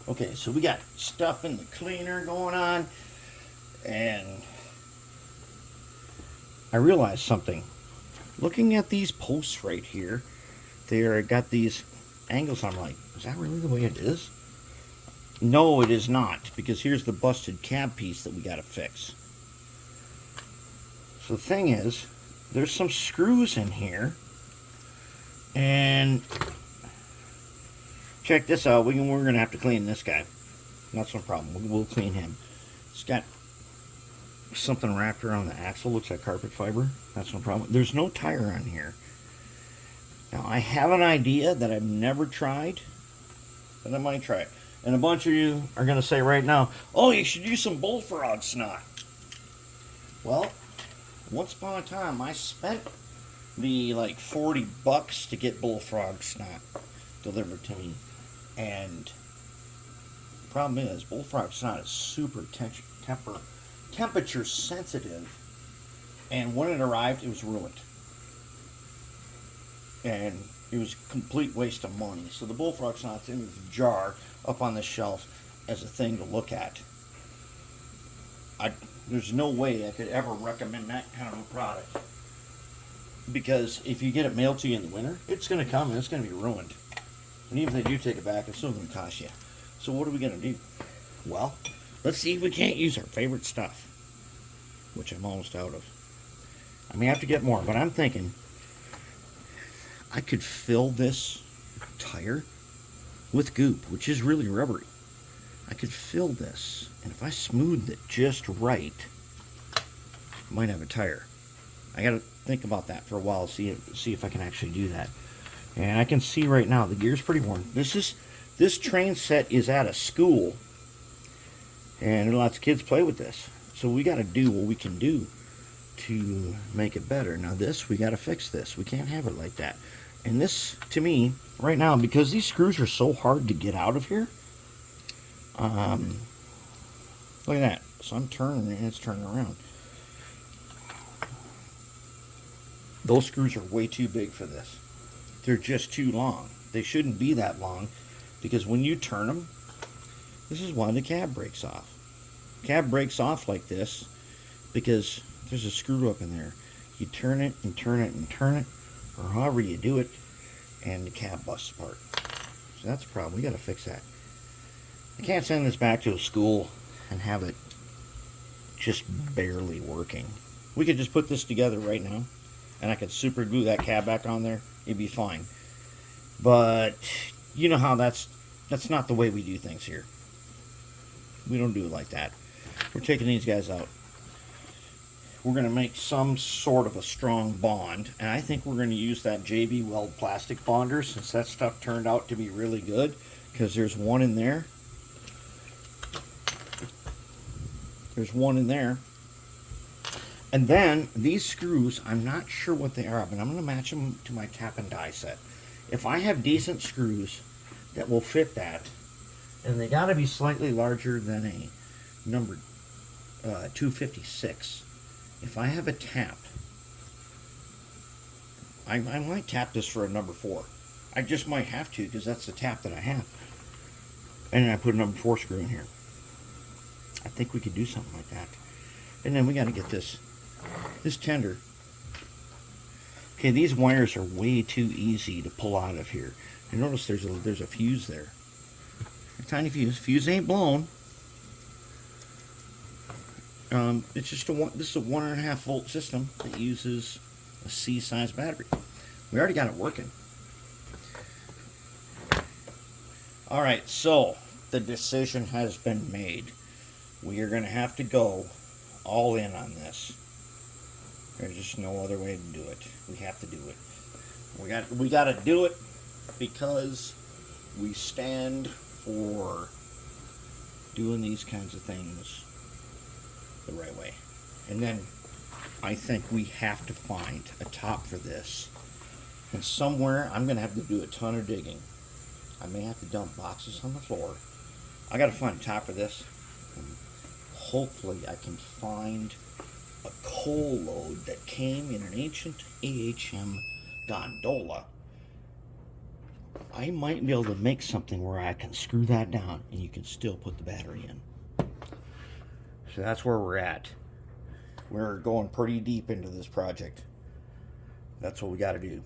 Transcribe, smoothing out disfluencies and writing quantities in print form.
Okay, so we got stuff in the cleaner going on, and I realized something. Looking at these posts right here, they're got these angles. I'm like, is that really the way it is? No, it is not, because here's the busted cab piece that we got to fix. So the thing is, there's some screws in here, and check this out. We're going to have to clean this guy. That's no problem. We'll clean him. It's got something wrapped around the axle. Looks like carpet fiber. That's no problem. There's no tire on here. Now, I have an idea that I've never tried, but I might try it. And a bunch of you are going to say right now, oh, you should use some bullfrog snot. Well, once upon a time, I spent the like $40 to get bullfrog snot delivered to me. And the problem is, bullfrog snot is super temperature sensitive. And when it arrived, it was ruined. And it was a complete waste of money. So the bullfrog snot's in this jar up on the shelf as a thing to look at. There's no way I could ever recommend that kind of a product. Because if you get it mailed to you in the winter, it's going to come and it's going to be ruined. And even if they do take it back, it's still going to cost you. So what are we going to do? Well, let's see if we can't use our favorite stuff. Which I'm almost out of. I may have to get more, but I'm thinking I could fill this tire with goop, which is really rubbery. I could fill this, and if I smoothed it just right, I might have a tire. I gotta think about that for a while, see if I can actually do that. And I can see right now the gear's pretty worn. This train set is at a school, and lots of kids play with this. So we gotta do what we can do to make it better. Now this, we gotta fix this. We can't have it like that. And this, to me, right now, because these screws are so hard to get out of here, look at that. So I'm turning and it's turning around. Those screws are way too big for this. They're just too long. They shouldn't be that long, because when you turn them, this is why the cab breaks off. Cab breaks off like this because there's a screw up in there. You turn it and turn it and turn it, or however you do it, and the cab busts apart. So that's a problem. We got to fix that. I can't send this back to a school and have it just barely working. We could just put this together right now, and I could super glue that cab back on there. It'd be fine. But you know how that's not the way we do things here. We don't do it like that. We're taking these guys out. We're going to make some sort of a strong bond, and I think we're going to use that JB Weld plastic bonder, since that stuff turned out to be really good, because there's one in there. There's one in there. And then these screws, I'm not sure what they are, but I'm going to match them to my tap and die set. If I have decent screws that will fit that, and they got to be slightly larger than a number 256. If I have a tap, I might tap this for a number 4. I just might have to, because that's the tap that I have. And then I put a number 4 screw in here. I think we could do something like that. And then we got to get this tender. Okay, these wires are way too easy to pull out of here. And notice there's a fuse there. A tiny fuse. Fuse ain't blown. It's just this is a 1.5 volt system that uses a C-size battery. We already got it working. All right, so the decision has been made. We are going to have to go all in on this. There's just no other way to do it. We have to do it. We got to do it because we stand for doing these kinds of things the right way. And then I think we have to find a top for this. And somewhere I'm going to have to do a ton of digging. I may have to dump boxes on the floor. I got to find a top for this. And hopefully I can find a coal load that came in an ancient AHM gondola I might be able to make something where I can screw that down and you can still put the battery in. So that's where we're at. We're going pretty deep into this project. That's what we got to do.